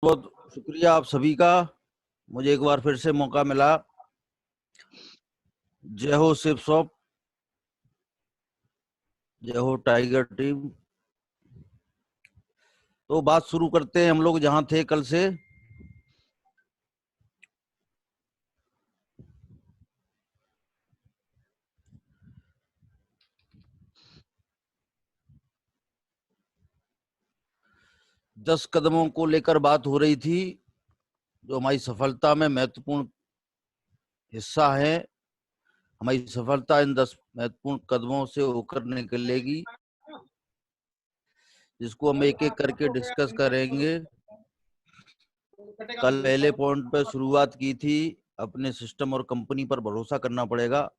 बहुत शुक्रिया आप सभी का, मुझे एक बार फिर से मौका मिला। जय हो शिव शॉप, जय हो टाइगर टीम। तो बात शुरू करते हैं हम लोग जहां थे कल से। दस कदमों को लेकर बात हो रही थी, जो हमारी सफलता में महत्वपूर्ण हिस्सा है। हमारी सफलता इन 10 महत्वपूर्ण कदमों से होकर निकलेगी, जिसको हम एक एक करके डिस्कस करेंगे। कल पहले पॉइंट पर शुरुआत की थी, अपने सिस्टम और कंपनी पर भरोसा करना पड़ेगा।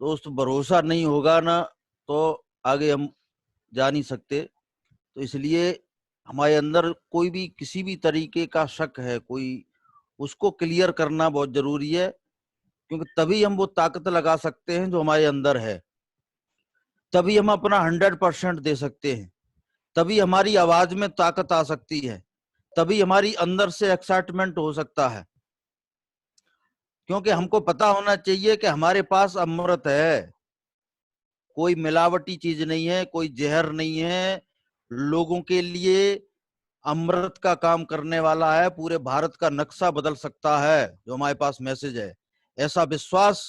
दोस्त, भरोसा नहीं होगा ना तो आगे हम जा नहीं सकते। तो इसलिए हमारे अंदर कोई भी किसी भी तरीके का शक है कोई, उसको क्लियर करना बहुत जरूरी है, क्योंकि तभी हम वो ताकत लगा सकते हैं जो हमारे अंदर है। तभी हम अपना 100% दे सकते हैं, तभी हमारी आवाज में ताकत आ सकती है, तभी हमारी अंदर से एक्साइटमेंट हो सकता है। क्योंकि हमको पता होना चाहिए कि हमारे पास अमृत है, कोई मिलावटी चीज नहीं है, कोई जहर नहीं है। लोगों के लिए अमृत का काम करने वाला है, पूरे भारत का नक्शा बदल सकता है जो हमारे पास मैसेज है। ऐसा विश्वास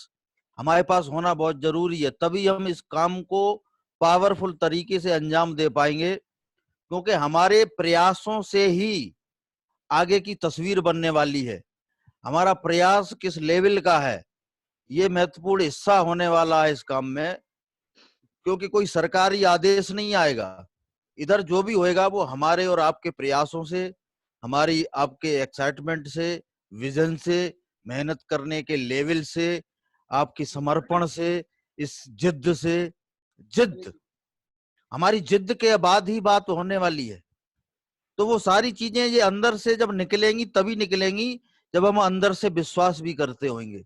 हमारे पास होना बहुत जरूरी है, तभी हम इस काम को पावरफुल तरीके से अंजाम दे पाएंगे। क्योंकि हमारे प्रयासों से ही आगे की तस्वीर बनने वाली है। हमारा प्रयास किस लेवल का है, ये महत्वपूर्ण हिस्सा होने वाला है इस काम में। क्योंकि कोई सरकारी आदेश नहीं आएगा, इधर जो भी होएगा वो हमारे और आपके प्रयासों से, हमारी आपके एक्साइटमेंट से, विजन से, मेहनत करने के लेवल से, आपकी समर्पण से, इस जिद्द से। जिद्द, हमारी जिद्द के बाद ही बात होने वाली है। तो वो सारी चीजें ये अंदर से जब निकलेंगी तभी निकलेंगी, जब हम अंदर से विश्वास भी करते होंगे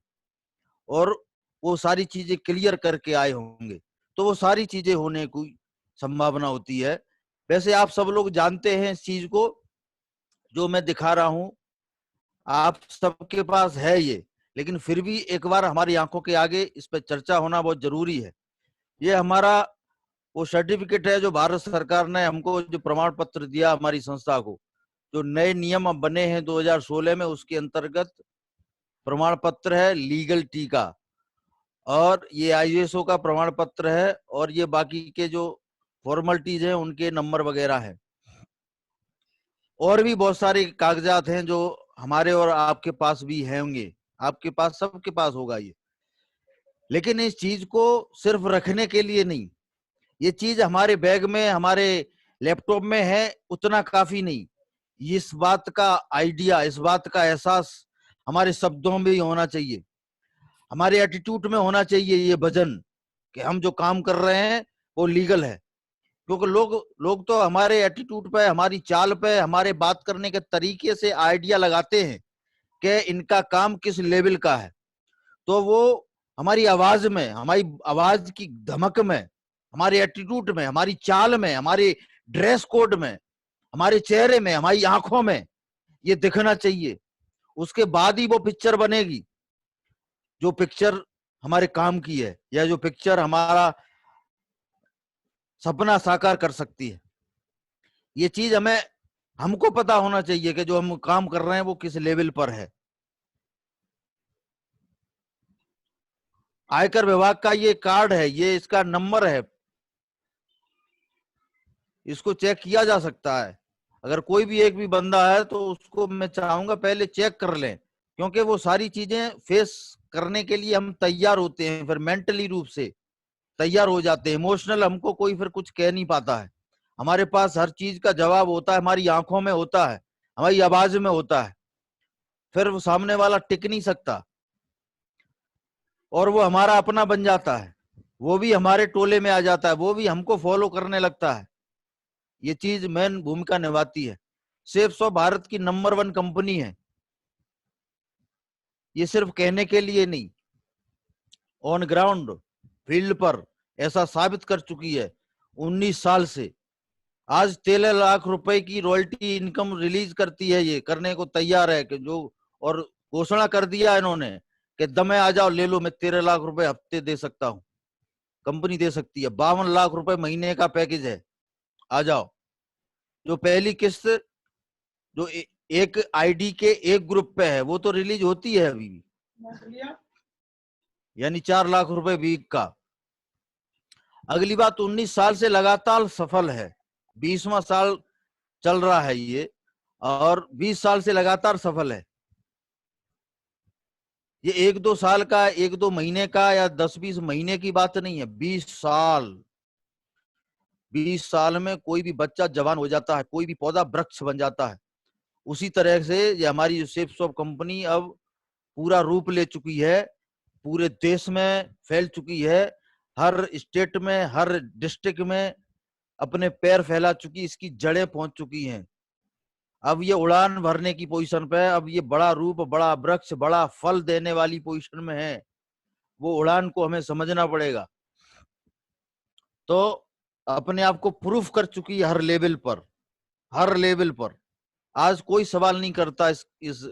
और वो सारी चीजें क्लियर करके आए होंगे, तो वो सारी चीजें होने की संभावना होती है। वैसे आप सब लोग जानते हैं इस चीज को, जो मैं दिखा रहा हूं आप सबके पास है ये, लेकिन फिर भी एक बार हमारी आंखों के आगे इस पर चर्चा होना बहुत जरूरी है। ये हमारा वो सर्टिफिकेट है जो भारत सरकार ने हमको जो प्रमाण पत्र दिया हमारी संस्था को, जो नए नियम अब बने हैं 2016 में, उसके अंतर्गत प्रमाण पत्र है लीगल टी का, और ये आईएसओ का प्रमाण पत्र है, और ये बाकी के जो फॉर्मेलिटीज हैं उनके नंबर वगैरह है। और भी बहुत सारे कागजात हैं जो हमारे और आपके पास भी होंगे, आपके पास, सबके पास होगा ये। लेकिन इस चीज को सिर्फ रखने के लिए नहीं, ये चीज हमारे बैग में, हमारे लैपटॉप में है, उतना काफी नहीं। इस बात का आइडिया, इस बात का एहसास हमारे शब्दों में भी होना चाहिए, हमारे एटीट्यूड में होना चाहिए ये वजन, कि हम जो काम कर रहे हैं वो लीगल है। क्योंकि लोग लोग तो हमारे एटीट्यूड पे, हमारी चाल पे, हमारे बात करने के तरीके से आइडिया लगाते हैं कि इनका काम किस लेवल का है। तो वो हमारी आवाज में, हमारी आवाज की धमक में, हमारे एटीट्यूड में, हमारी चाल में, हमारे ड्रेस कोड में, हमारे चेहरे में, हमारी आंखों में ये दिखना चाहिए। उसके बाद ही वो पिक्चर बनेगी, जो पिक्चर हमारे काम की है, या जो पिक्चर हमारा सपना साकार कर सकती है। ये चीज हमको पता होना चाहिए कि जो हम काम कर रहे हैं वो किस लेवल पर है। आयकर विभाग का ये कार्ड है, ये इसका नंबर है, इसको चेक किया जा सकता है। अगर कोई भी एक भी बंदा है तो उसको मैं चाहूंगा पहले चेक कर लें, क्योंकि वो सारी चीजें फेस करने के लिए हम तैयार होते हैं, फिर मेंटली रूप से तैयार हो जाते हैं। इमोशनल हमको कोई फिर कुछ कह नहीं पाता है। हमारे पास हर चीज का जवाब होता है, हमारी आंखों में होता है, हमारी आवाज में होता है। फिर वो सामने वाला टिक नहीं सकता और वो हमारा अपना बन जाता है, वो भी हमारे टोले में आ जाता है, वो भी हमको फॉलो करने लगता है। ये चीज मेन भूमिका निभाती है। सेफ भारत की नंबर 1 कंपनी है, ये सिर्फ कहने के लिए नहीं, ऑन ग्राउंड, फील्ड पर ऐसा साबित कर चुकी है 19 साल से। आज 13 लाख रुपए की रॉयल्टी इनकम रिलीज करती है, ये करने को तैयार है कि जो, और घोषणा कर दिया इन्होंने कि दमे आ जाओ ले लो, मैं 13 लाख रुपए हफ्ते दे सकता हूं, कंपनी दे सकती है। 52 लाख रुपए महीने का पैकेज है, आ जाओ। जो पहली किस्त जो एक आईडी के एक ग्रुप पे है वो तो रिलीज होती है अभी भी, यानी 4 लाख रुपए वीक का। अगली बात, 19 साल से लगातार सफल है, 20वां साल चल रहा है ये, और 20 साल से लगातार सफल है। ये 1-2 साल का, 1-2 महीने का या 10-20 महीने की बात नहीं है, 20 साल। 20 साल में कोई भी बच्चा जवान हो जाता है, कोई भी पौधा वृक्ष बन जाता है। उसी तरह से ये हमारी जो सेफसॉफ्ट कंपनी अब पूरा रूप ले चुकी है, पूरे देश में फैल चुकी है, हर स्टेट में, हर डिस्ट्रिक्ट में अपने पैर फैला चुकी, इसकी जड़ें पहुंच चुकी हैं। अब ये उड़ान भरने की पोजीशन पे है, अब ये बड़ा रूप, बड़ा वृक्ष, बड़ा फल देने वाली पोजीशन में है। वो उड़ान को हमें समझना पड़ेगा। तो अपने आप को प्रूफ कर चुकी है हर लेवल पर, हर लेवल पर। आज कोई सवाल नहीं करता इस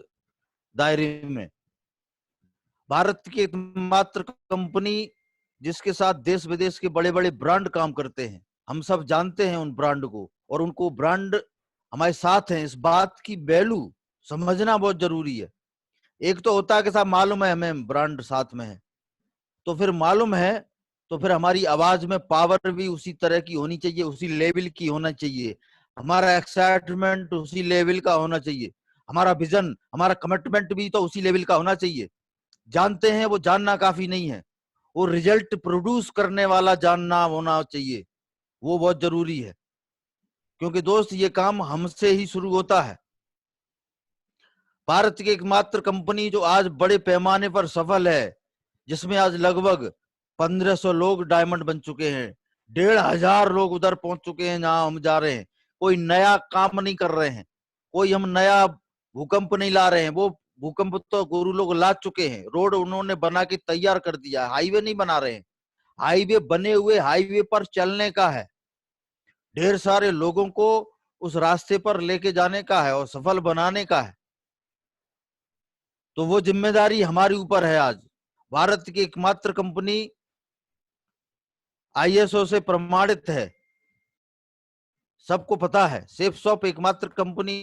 दायरे में। भारत की एकमात्र कंपनी जिसके साथ देश विदेश के बड़े बड़े ब्रांड काम करते हैं, हम सब जानते हैं उन ब्रांड को, और उनको ब्रांड हमारे साथ हैं, इस बात की वैल्यू समझना बहुत जरूरी है। एक तो होता है कि साहब मालूम है हमें ब्रांड साथ में है, तो फिर मालूम है तो फिर हमारी आवाज में पावर भी उसी तरह की होनी चाहिए, उसी लेवल की होना चाहिए, हमारा एक्साइटमेंट उसी लेवल का होना चाहिए, हमारा विजन, हमारा कमिटमेंट भी तो उसी लेवल का होना चाहिए। जानते हैं वो जानना काफी नहीं है, वो रिजल्ट प्रोड्यूस करने वाला जानना होना चाहिए, वो बहुत जरूरी है। क्योंकि दोस्त ये काम हमसे ही शुरू होता है। भारत की एकमात्र कंपनी जो आज बड़े पैमाने पर सफल है, जिसमें आज लगभग 1500 लोग डायमंड बन चुके हैं, 1500 लोग उधर पहुंच चुके हैं जहां हम जा रहे हैं। कोई नया काम नहीं कर रहे हैं, कोई हम नया भूकंप नहीं ला रहे हैं, वो भूकंप तो गुरु लोग ला चुके हैं। रोड उन्होंने बना के तैयार कर दिया, हाईवे नहीं बना रहे हैं, हाईवे बने हुए हाईवे पर चलने का है, ढेर सारे लोगों को उस रास्ते पर लेके जाने का है और सफल बनाने का है। तो वो जिम्मेदारी हमारे ऊपर है। आज भारत की एकमात्र कंपनी आईएसओ से प्रमाणित है, सबको पता है। सेफसॉफ्ट एकमात्र कंपनी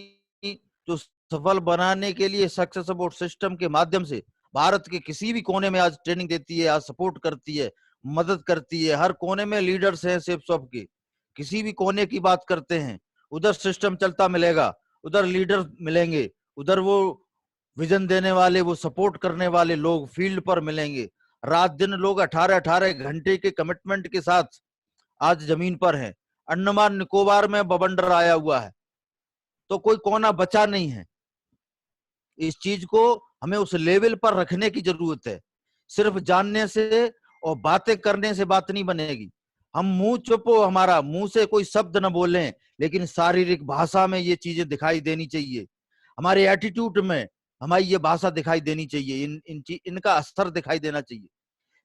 जो सफल बनाने के लिए सक्सेस सपोर्ट सिस्टम के माध्यम से भारत के किसी भी कोने में आज ट्रेनिंग देती है, आज सपोर्ट करती है, मदद करती है। हर कोने में लीडर्स हैं सेफसॉफ्ट के, किसी भी कोने की बात करते हैं उधर सिस्टम चलता मिलेगा, उधर लीडर मिलेंगे, उधर वो विजन देने वाले, वो सपोर्ट करने वाले लोग फील्ड पर मिलेंगे। रात दिन लोग 18-18 घंटे के कमिटमेंट के साथ आज जमीन पर हैं। अंडमान निकोबार में बवंडर आया हुआ है, तो कोई कोना बचा नहीं है। इस चीज को हमें उस लेवल पर रखने की जरूरत है। सिर्फ जानने से और बातें करने से बात नहीं बनेगी। हम मुंह चुप हो, हमारा मुंह से कोई शब्द न बोलें, लेकिन शारीरिक भाषा में ये चीजें दिखाई देनी चाहिए, हमारे एटीट्यूड में हमारी ये भाषा दिखाई देनी चाहिए, इनका असर दिखाई देना चाहिए।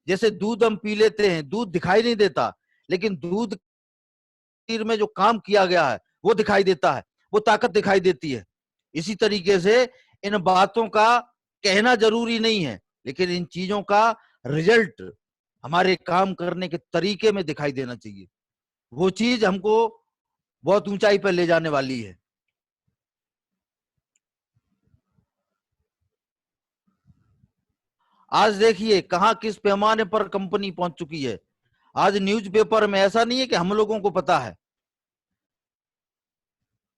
जैसे दूध हम पी लेते हैं, दूध दिखाई नहीं देता, लेकिन दूध में जो काम किया गया है वो दिखाई देता है, वो ताकत दिखाई देती है। इसी तरीके से इन बातों का कहना जरूरी नहीं है, लेकिन इन चीजों का रिजल्ट हमारे काम करने के तरीके में दिखाई देना चाहिए। वो चीज हमको बहुत ऊंचाई पर ले जाने वाली है। आज देखिए कहां किस पैमाने पर कंपनी पहुंच चुकी है। आज न्यूज़पेपर में ऐसा नहीं है कि हम लोगों को पता है,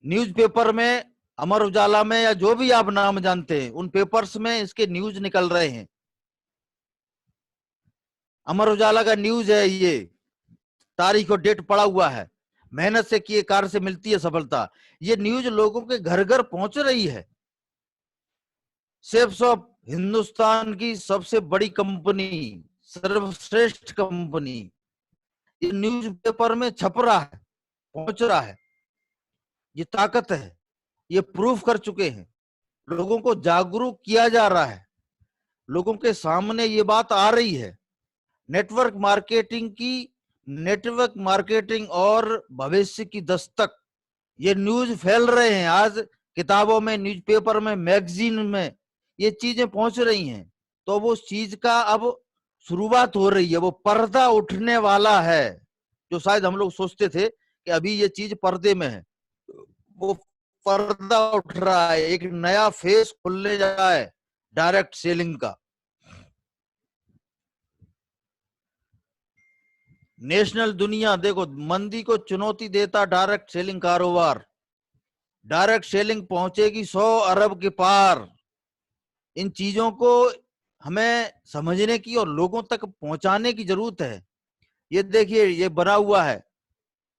न्यूज़पेपर में, अमर उजाला में, या जो भी आप नाम जानते हैं उन पेपर्स में इसके न्यूज निकल रहे हैं। अमर उजाला का न्यूज है ये, तारीख और डेट पड़ा हुआ है, मेहनत से किए कार्य से मिलती है सफलता। ये न्यूज लोगों के घर घर पहुंच रही है। सेफसॉफ्ट हिंदुस्तान की सबसे बड़ी कंपनी, सर्वश्रेष्ठ कंपनी, ये न्यूज़पेपर में छप रहा है, पहुंच रहा है। ये ताकत है, ये प्रूफ कर चुके हैं, लोगों को जागरूक किया जा रहा है, लोगों के सामने ये बात आ रही है। नेटवर्क मार्केटिंग और भविष्य की दस्तक ये न्यूज फैल रहे हैं, आज किताबों में, न्यूज़पेपर में, मैगजीन में ये चीजें पहुंच रही हैं। तो वो उस चीज का अब शुरुआत हो रही है, वो पर्दा उठने वाला है। जो शायद हम लोग सोचते थे कि अभी ये चीज पर्दे में है, वो पर्दा उठ रहा है, एक नया फेस खुलने जा रहा है डायरेक्ट सेलिंग का। नेशनल दुनिया देखो, मंदी को चुनौती देता डायरेक्ट सेलिंग कारोबार। डायरेक्ट सेलिंग पहुंचेगी 100 अरब के पार। इन चीजों को हमें समझने की और लोगों तक पहुंचाने की जरूरत है। ये देखिए, ये बना हुआ है,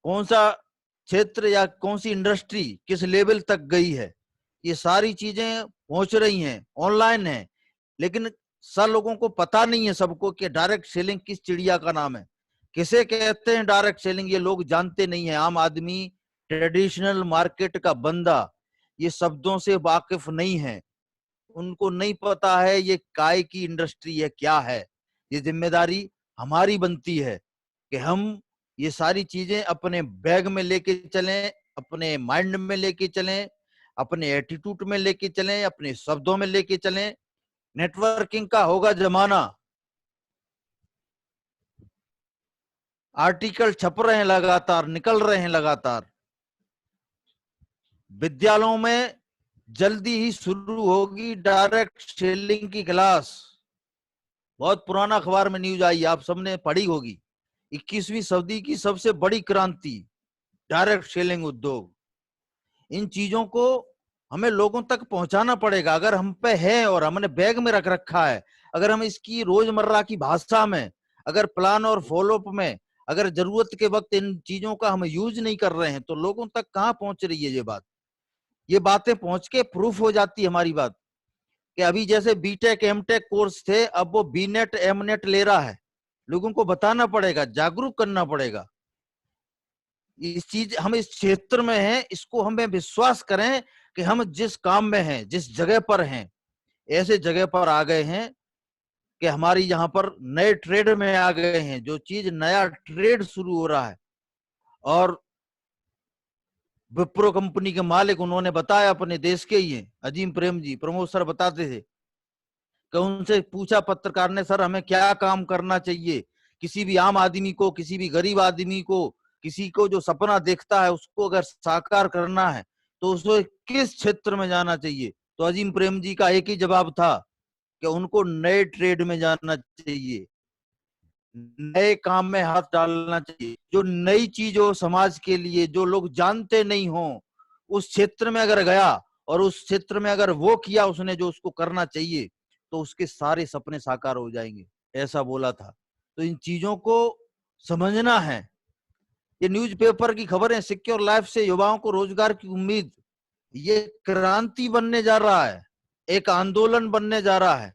कौन सा क्षेत्र या कौन सी इंडस्ट्री किस लेवल तक गई है, ये सारी चीजें पहुंच रही हैं, ऑनलाइन है। लेकिन सब लोगों को पता नहीं है, सबको, कि डायरेक्ट सेलिंग किस चिड़िया का नाम है, किसे कहते हैं डायरेक्ट सेलिंग, ये लोग जानते नहीं है। आम आदमी, ट्रेडिशनल मार्केट का बंदा ये शब्दों से वाकिफ नहीं है, उनको नहीं पता है ये काय की इंडस्ट्री है, क्या है। ये जिम्मेदारी हमारी बनती है कि हम ये सारी चीजें अपने बैग में लेके चलें, अपने माइंड में लेके चलें, अपने एटीट्यूड में लेके चलें, अपने शब्दों में लेके चलें। नेटवर्किंग का होगा जमाना, आर्टिकल छप रहे हैं लगातार, निकल रहे हैं लगातार। विद्यालयों में जल्दी ही शुरू होगी डायरेक्ट सेलिंग की क्लास। बहुत पुराना अखबार में न्यूज आई, आप सबने पढ़ी होगी। 21वीं सदी की सबसे बड़ी क्रांति, डायरेक्ट सेलिंग उद्योग। इन चीजों को हमें लोगों तक पहुंचाना पड़ेगा। अगर हम पे है और हमने बैग में रख रखा है, अगर हम इसकी रोजमर्रा की भाषा में, अगर प्लान और फॉलोअप में, अगर जरूरत के वक्त इन चीजों का हम यूज नहीं कर रहे हैं, तो लोगों तक कहां पहुंच रही है ये बात। ये बातें पहुंच के प्रूफ हो जाती है हमारी बात, कि अभी जैसे बीटेक एमटेक कोर्स थे, अब वो बीनेट एमनेट ले रहा है। लोगों को बताना पड़ेगा, जागरूक करना पड़ेगा। इस चीज, हम इस क्षेत्र में हैं, इसको हमें विश्वास करें कि हम जिस काम में हैं, जिस जगह पर हैं, ऐसे जगह पर आ गए हैं कि हमारी यहाँ पर नए ट्रेड में आ गए हैं। जो चीज नया ट्रेड शुरू हो रहा है, और विप्रो कंपनी के मालिक, उन्होंने बताया, अपने देश के ही हैं, अजीम प्रेम जी, प्रमोद सर बताते थे कि उनसे पूछा पत्रकार ने, सर हमें क्या काम करना चाहिए, किसी भी आम आदमी को, किसी भी गरीब आदमी को, किसी को जो सपना देखता है उसको अगर साकार करना है तो उसको किस क्षेत्र में जाना चाहिए। तो अजीम प्रेम जी का एक ही जवाब था कि उनको नए ट्रेड में जाना चाहिए, नए काम में हाथ डालना चाहिए। जो नई चीज हो समाज के लिए, जो लोग जानते नहीं हो, उस क्षेत्र में अगर गया और उस क्षेत्र में अगर वो किया उसने जो उसको करना चाहिए, तो उसके सारे सपने साकार हो जाएंगे, ऐसा बोला था। तो इन चीजों को समझना है। ये न्यूज़पेपर की खबरें, सिक्योर लाइफ से युवाओं को रोजगार की उम्मीद, ये क्रांति बनने जा रहा है, एक आंदोलन बनने जा रहा है।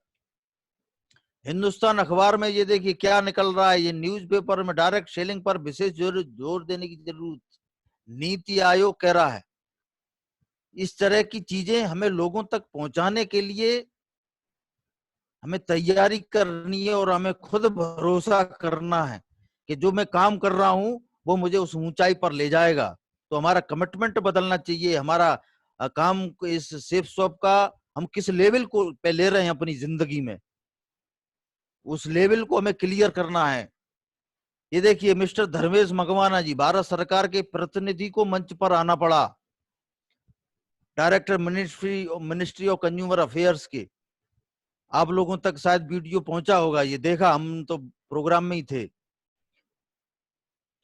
हिंदुस्तान अखबार में ये देखिए क्या निकल रहा है, ये न्यूज़पेपर में डायरेक्ट सेलिंग पर विशेष जोर देने की जरूरत, नीति आयोग कह रहा है। इस तरह की चीजें हमें लोगों तक पहुंचाने के लिए हमें तैयारी करनी है, और हमें खुद भरोसा करना है कि जो मैं काम कर रहा हूं वो मुझे उस ऊंचाई पर ले जाएगा। तो हमारा कमिटमेंट बदलना चाहिए, हमारा काम इस सेफ शॉप का हम किस लेवल को पे ले रहे हैं अपनी जिंदगी में, उस लेवल को हमें क्लियर करना है। ये देखिए, मिस्टर धर्मेश मगवाना जी, भारत सरकार के प्रतिनिधि को मंच पर आना पड़ा, director ministry of consumer affairs के। आप लोगों तक शायद वीडियो पहुंचा होगा, ये देखा, हम तो प्रोग्राम में ही थे।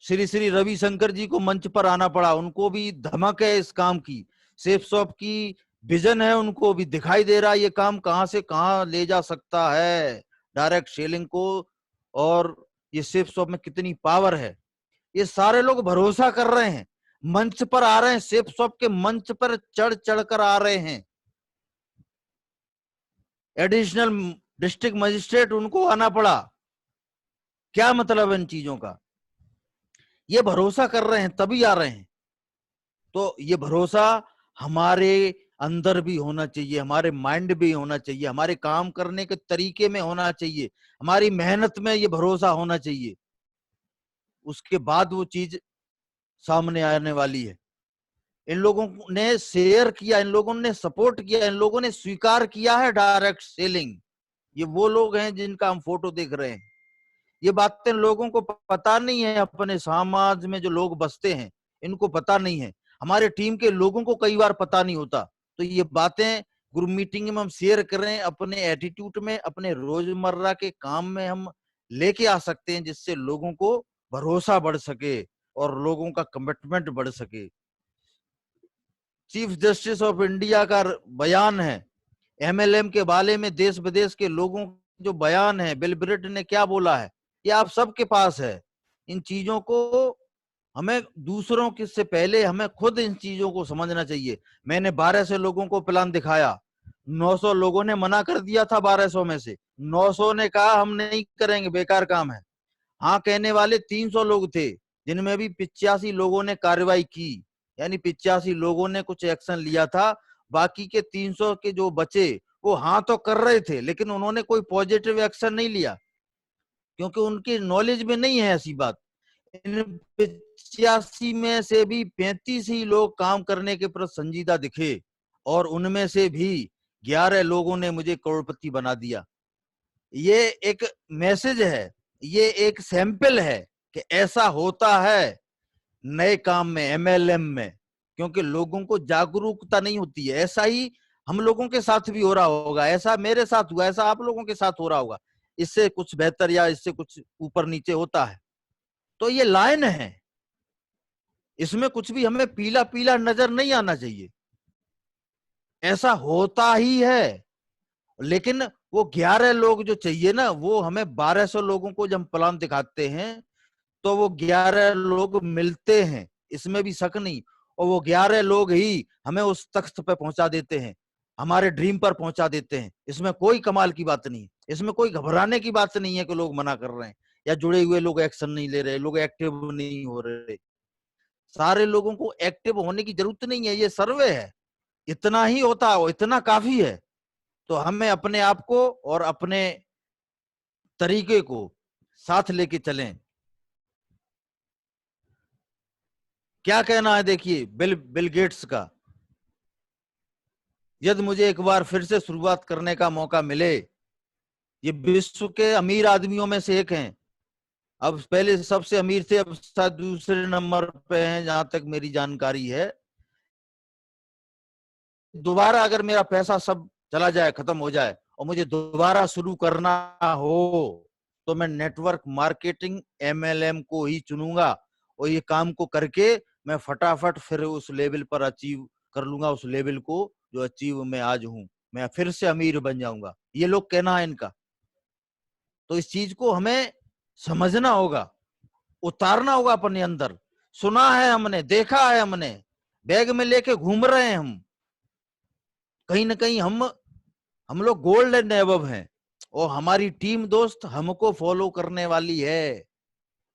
श्री श्री रविशंकर जी को मंच पर आना पड़ा, उनको भी धमक है इस काम की, सेफ शॉप की विजन है, उनको भी दिखाई दे रहा है ये काम कहां से कहां ले जा सकता है डायरेक्ट सेलिंग को, और ये सेफ शॉप में कितनी पावर है। ये सारे लोग भरोसा कर रहे हैं, मंच पर आ रहे हैं, सेफ शॉप के मंच पर चढ़ चढ़ कर आ रहे हैं। एडिशनल डिस्ट्रिक्ट मजिस्ट्रेट, उनको आना पड़ा। क्या मतलब है इन चीजों का? ये भरोसा कर रहे हैं तभी आ रहे हैं। तो ये भरोसा हमारे अंदर भी होना चाहिए, हमारे माइंड भी होना चाहिए, हमारे काम करने के तरीके में होना चाहिए, हमारी मेहनत में ये भरोसा होना चाहिए। उसके बाद वो चीज सामने आने वाली है। इन लोगों ने शेयर किया, इन लोगों ने सपोर्ट किया, इन लोगों ने स्वीकार किया है डायरेक्ट सेलिंग। ये वो लोग हैं जिनका हम फोटो देख रहे हैं। ये बातें लोगों को पता नहीं है, अपने समाज में जो लोग बसते हैं इनको पता नहीं है, हमारे टीम के लोगों को कई बार पता नहीं होता। तो ये बातें ग्रुप मीटिंग में हम शेयर करें, अपने एटीट्यूड में, अपने रोजमर्रा के काम में हम लेके आ सकते हैं, जिससे लोगों को भरोसा बढ़ सके और लोगों का कमिटमेंट बढ़ सके। चीफ जस्टिस ऑफ इंडिया का बयान है एमएलएम के बारे में, देश विदेश के लोगों जो बयान है, बिल ब्रेट ने क्या बोला है, ये आप सबके पास है। इन चीजों को हमें दूसरों के से पहले हमें खुद इन चीजों को समझना चाहिए। मैंने 1200 लोगों को प्लान दिखाया, 900 लोगों ने मना कर दिया था, 1200 में से 900 ने कहा हम नहीं करेंगे, बेकार काम है। हाँ कहने वाले 300 लोग थे, जिनमें भी 85 लोगों ने कार्रवाई की, यानी 85 लोगों ने कुछ एक्शन लिया था। बाकी के 300 के जो बचे वो हाँ तो कर रहे थे, लेकिन उन्होंने कोई पॉजिटिव एक्शन नहीं लिया, क्योंकि उनकी नॉलेज में नहीं है ऐसी बात। इन 85 में से भी 35 ही लोग काम करने के प्रति संजीदा दिखे, और उनमें से भी 11 लोगों ने मुझे करोड़पति बना दिया। ये एक मैसेज है, ये एक सैंपल है कि ऐसा होता है नए काम में, एमएलएम में, क्योंकि लोगों को जागरूकता नहीं होती है। ऐसा ही हम लोगों के साथ भी हो रहा होगा, ऐसा मेरे साथ हुआ, ऐसा आप लोगों के साथ हो रहा होगा, इससे कुछ बेहतर या इससे कुछ ऊपर नीचे होता है। तो ये लाइन है, इसमें कुछ भी हमें पीला पीला नजर नहीं आना चाहिए, ऐसा होता ही है। लेकिन वो 11 लोग जो चाहिए ना, वो हमें 1200 लोगों को जब प्लान दिखाते हैं तो वो 11 लोग मिलते हैं, इसमें भी शक नहीं। और वो 11 लोग ही हमें उस तख्त पे पहुंचा देते हैं, हमारे ड्रीम पर पहुंचा देते हैं। इसमें कोई कमाल की बात नहीं, इसमें कोई घबराने की बात नहीं है कि लोग मना कर रहे हैं या जुड़े हुए लोग एक्शन नहीं ले रहे, लोग एक्टिव नहीं हो रहे। सारे लोगों को एक्टिव होने की जरूरत नहीं है, ये सर्वे है, इतना ही होता है, इतना काफी है। तो हमें अपने आप को और अपने तरीके को साथ लेके चलें। क्या कहना है देखिए बिल गेट्स का, यदि मुझे एक बार फिर से शुरुआत करने का मौका मिले, ये विश्व के अमीर आदमियों में से एक हैं। अब पहले सबसे अमीर थे, अब शायद दूसरे नंबर पे हैं जहां तक मेरी जानकारी है। दोबारा अगर मेरा पैसा सब चला जाए, खत्म हो जाए, और मुझे दोबारा शुरू करना हो, तो मैं नेटवर्क मार्केटिंग एमएलएम को ही चुनूंगा, और ये काम को करके मैं फटाफट फिर उस लेवल पर अचीव कर लूंगा, उस लेवल को जो अचीव मैं आज हूं, मैं फिर से अमीर बन जाऊंगा। ये लोग कहना है इनका। तो इस चीज को हमें समझना होगा, उतारना होगा अपने अंदर। सुना है हमने, देखा है हमने, बैग में लेके घूम रहे हैं हम, कहीं ना कहीं हम लोग गोल्ड एंड एबव हैं, और हमारी टीम दोस्त हमको फॉलो करने वाली है।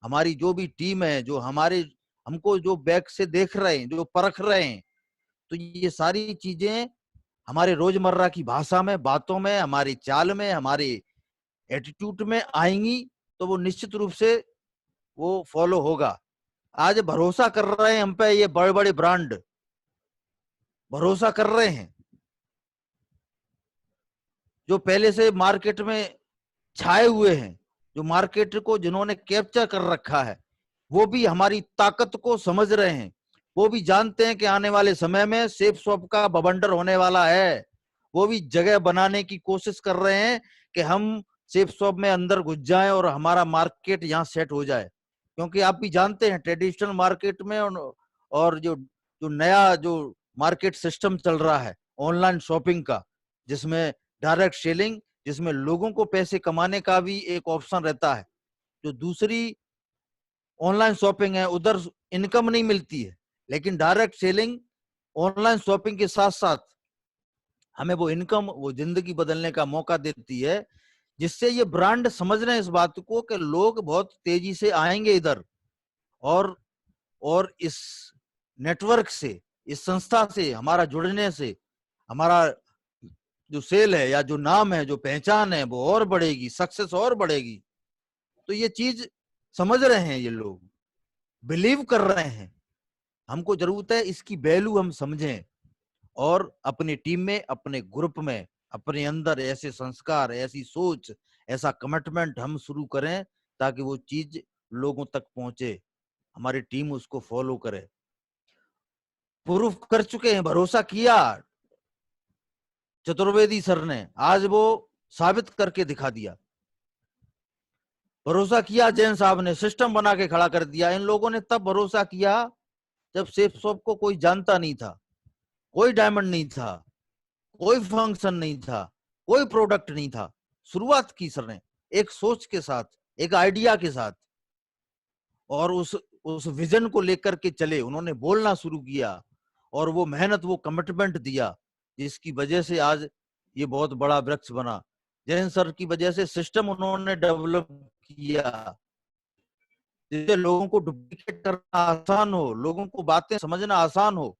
हमारी जो भी टीम है, जो हमारे हमको जो बैक से देख रहे हैं, जो परख रहे हैं, तो ये सारी चीजें हमारे रोजमर्रा की भाषा में, बातों में, हमारी चाल में, हमारे एटीट्यूड में आएंगी, तो वो निश्चित रूप से वो फॉलो होगा। आज भरोसा कर रहे हैं हम पे, ये बड़े बड़े ब्रांड भरोसा कर रहे हैं, जो पहले से मार्केट में छाए हुए हैं, जो मार्केट को जिन्होंने कैप्चर कर रखा है, वो भी हमारी ताकत को समझ रहे हैं। वो भी जानते हैं कि आने वाले समय में सेफ शॉप का बवंडर होने वाला है। वो भी जगह बनाने की कोशिश कर रहे हैं कि हम सेफ शॉप में अंदर घुस जाएं और हमारा मार्केट यहाँ सेट हो जाए। क्योंकि आप भी जानते हैं ट्रेडिशनल मार्केट में और जो जो नया जो मार्केट सिस्टम चल रहा है ऑनलाइन शॉपिंग का, जिसमें डायरेक्ट सेलिंग, जिसमें लोगों को पैसे कमाने का भी एक ऑप्शन रहता है। जो दूसरी ऑनलाइन शॉपिंग है उधर इनकम नहीं मिलती है, लेकिन डायरेक्ट सेलिंग ऑनलाइन शॉपिंग के साथ साथ हमें वो इनकम, वो जिंदगी बदलने का मौका देती है। जिससे ये ब्रांड समझ रहे हैं इस बात को कि लोग बहुत तेजी से आएंगे इधर, और इस नेटवर्क से, इस संस्था से हमारा जुड़ने से हमारा जो सेल है या जो नाम है, जो पहचान है, वो और बढ़ेगी, सक्सेस और बढ़ेगी। तो ये चीज समझ रहे हैं, ये लोग बिलीव कर रहे हैं, हमको जरूरत है इसकी वैल्यू हम समझें और अपनी टीम में, अपने ग्रुप में, अपने अंदर ऐसे संस्कार, ऐसी सोच, ऐसा कमिटमेंट हम शुरू करें ताकि वो चीज लोगों तक पहुंचे, हमारी टीम उसको फॉलो करे। प्रूफ कर चुके हैं, भरोसा किया चतुर्वेदी सर ने, आज वो साबित करके दिखा दिया। भरोसा किया जैन साहब ने, सिस्टम बना के खड़ा कर दिया। इन लोगों ने तब भरोसा किया जब सेफ शॉप को कोई जानता नहीं था, कोई डायमंड नहीं था, कोई फंक्शन नहीं था, कोई प्रोडक्ट नहीं था। शुरुआत की सर ने एक सोच के साथ, एक आइडिया के साथ, और उस विजन को लेकर के चले। उन्होंने बोलना शुरू किया और वो मेहनत, वो कमिटमेंट दिया, जिसकी वजह से आज ये बहुत बड़ा वृक्ष बना। जैन सर की वजह से सिस्टम उन्होंने डेवलप किया जिससे लोगों को डुप्लीकेट करना आसान हो, लोगों को बातें समझना आसान हो।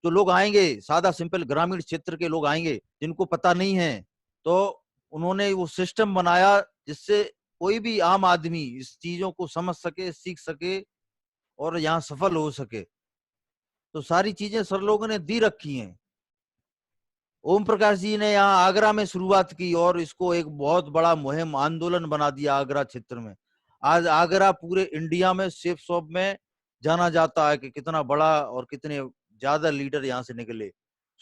जो लोग आएंगे, सादा सिंपल ग्रामीण क्षेत्र के लोग आएंगे जिनको पता नहीं है, तो उन्होंने वो सिस्टम बनाया जिससे कोई भी आम आदमी इस चीजों को समझ सके, सीख सके और यहाँ सफल हो सके। तो सारी चीजें सर लोगों ने दी रखी हैं। ओम प्रकाश जी ने यहाँ आगरा में शुरुआत की और इसको एक बहुत बड़ा मुहिम, आंदोलन बना दिया आगरा क्षेत्र में। आज आगरा पूरे इंडिया में सेफ शॉप में जाना जाता है कि कितना बड़ा और कितने ज्यादा लीडर यहाँ से निकले।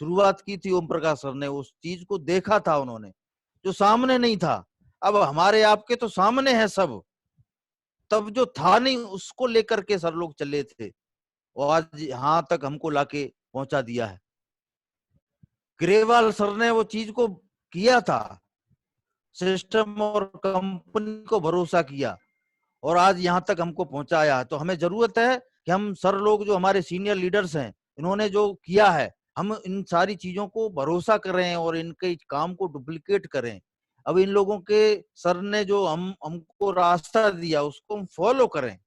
शुरुआत की थी ओम प्रकाश सर ने, उस चीज को देखा था उन्होंने जो सामने नहीं था। अब हमारे आपके तो सामने है सब, तब जो था नहीं उसको लेकर के सर लोग चले थे और आज यहाँ तक हमको लाके पहुंचा दिया है। ग्रेवाल सर ने वो चीज को किया था, सिस्टम और कंपनी को भरोसा किया और आज यहाँ तक हमको पहुंचाया। तो हमें जरूरत है कि हम सर लोग, जो हमारे सीनियर लीडर्स हैं, इन्होंने जो किया है, हम इन सारी चीजों को भरोसा करें और इनके काम को डुप्लीकेट करें। अब इन लोगों के सर ने जो हमको रास्ता दिया उसको हम फॉलो करें।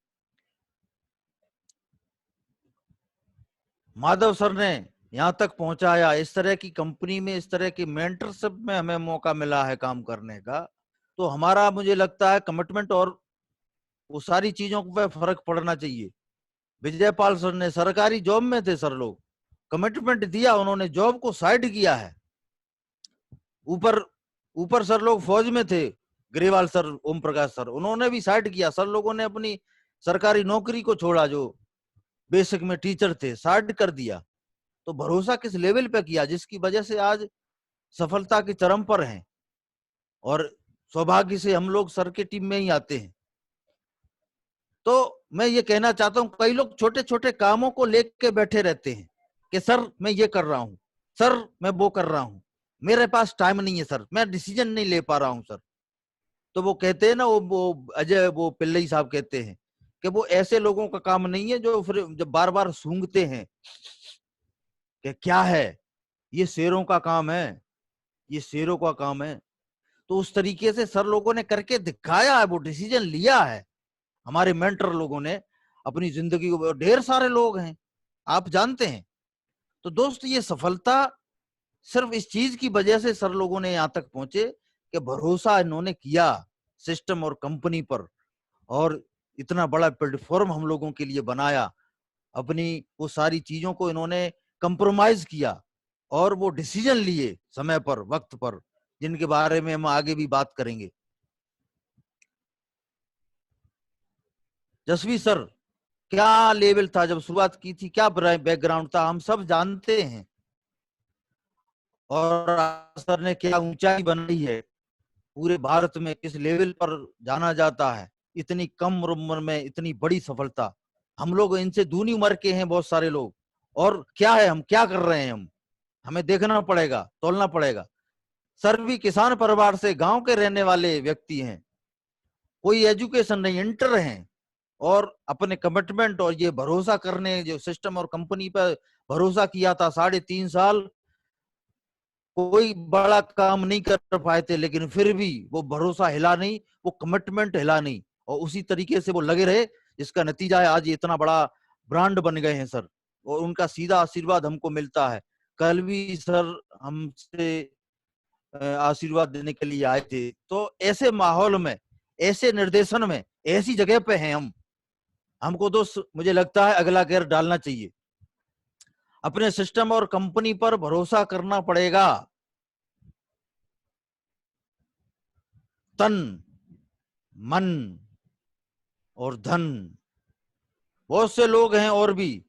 माधव सर ने यहाँ तक पहुंचाया, इस तरह की कंपनी में, इस तरह की मेंटरशिप में हमें मौका मिला है काम करने का। तो हमारा, मुझे लगता है, कमिटमेंट और वो सारी चीजों पे फर्क पड़ना चाहिए। विजयपाल सर ने, सरकारी जॉब में थे सर लोग, कमिटमेंट दिया, उन्होंने जॉब को साइड किया है। ऊपर ऊपर सर लोग फौज में थे, ग्रेवाल सर, ओम प्रकाश सर, उन्होंने भी साइड किया। सर लोगों ने अपनी सरकारी नौकरी को छोड़ा, जो बेसिक में टीचर थे, साइड कर दिया। तो भरोसा किस लेवल पे किया, जिसकी वजह से आज सफलता के चरम पर हैं और सौभाग्य से हम लोग सर के टीम में ही आते हैं। तो मैं ये कहना चाहता हूं, कई लोग छोटे छोटे कामों को लेके बैठे रहते हैं कि सर मैं ये कर रहा हूं, सर मैं वो कर रहा हूं, मेरे पास टाइम नहीं है सर, मैं डिसीजन नहीं ले पा रहा हूं सर। तो वो कहते हैं ना, वो अजय, वो पिल्लई साहब कहते हैं कि वो ऐसे लोगों का काम नहीं है जो फिर जब बार बार सूंघते हैं कि क्या है, ये शेरों का काम है, ये शेरों का काम है। तो उस तरीके से सर लोगों ने करके दिखाया है, वो डिसीजन लिया है। हमारे मेंटर लोगों ने अपनी जिंदगी को, ढेर सारे लोग हैं आप जानते हैं। तो दोस्त, ये सफलता सिर्फ इस चीज की वजह से सर लोगों ने यहाँ तक पहुंचे कि भरोसा इन्होंने किया सिस्टम और कंपनी पर, और इतना बड़ा प्लेटफॉर्म हम लोगों के लिए बनाया। अपनी वो सारी चीजों को इन्होंने कंप्रोमाइज किया और वो डिसीजन लिए समय पर, वक्त पर, जिनके बारे में हम आगे भी बात करेंगे। जसवी सर, क्या लेवल था जब शुरुआत की थी, क्या बैकग्राउंड था, हम सब जानते हैं। और सर ने क्या ऊंचाई बनाई है, पूरे भारत में किस लेवल पर जाना जाता है, इतनी कम उम्र में इतनी बड़ी सफलता। हम लोग इनसे दूनी उम्र के हैं बहुत सारे लोग, और क्या है, हम क्या कर रहे हैं, हमें देखना पड़ेगा, तोलना पड़ेगा। सर भी किसान परिवार से, गांव के रहने वाले व्यक्ति हैं, कोई एजुकेशन नहीं, इंटर हैं, और अपने कमिटमेंट और ये भरोसा करने, जो सिस्टम और कंपनी पर भरोसा किया था 3.5 साल, कोई बड़ा काम नहीं कर पाए थे, लेकिन फिर भी वो भरोसा हिला नहीं, वो कमिटमेंट हिला नहीं, और उसी तरीके से वो लगे रहे, जिसका नतीजा है आज इतना बड़ा ब्रांड बन गए हैं सर, और उनका सीधा आशीर्वाद हमको मिलता है। कल भी सर हमसे आशीर्वाद देने के लिए आए थे। तो ऐसे माहौल में, ऐसे निर्देशन में, ऐसी जगह पे हैं हम, हमको तो मुझे लगता है अगला गेयर डालना चाहिए। अपने सिस्टम और कंपनी पर भरोसा करना पड़ेगा। तन, मन और धन, बहुत से लोग हैं और भी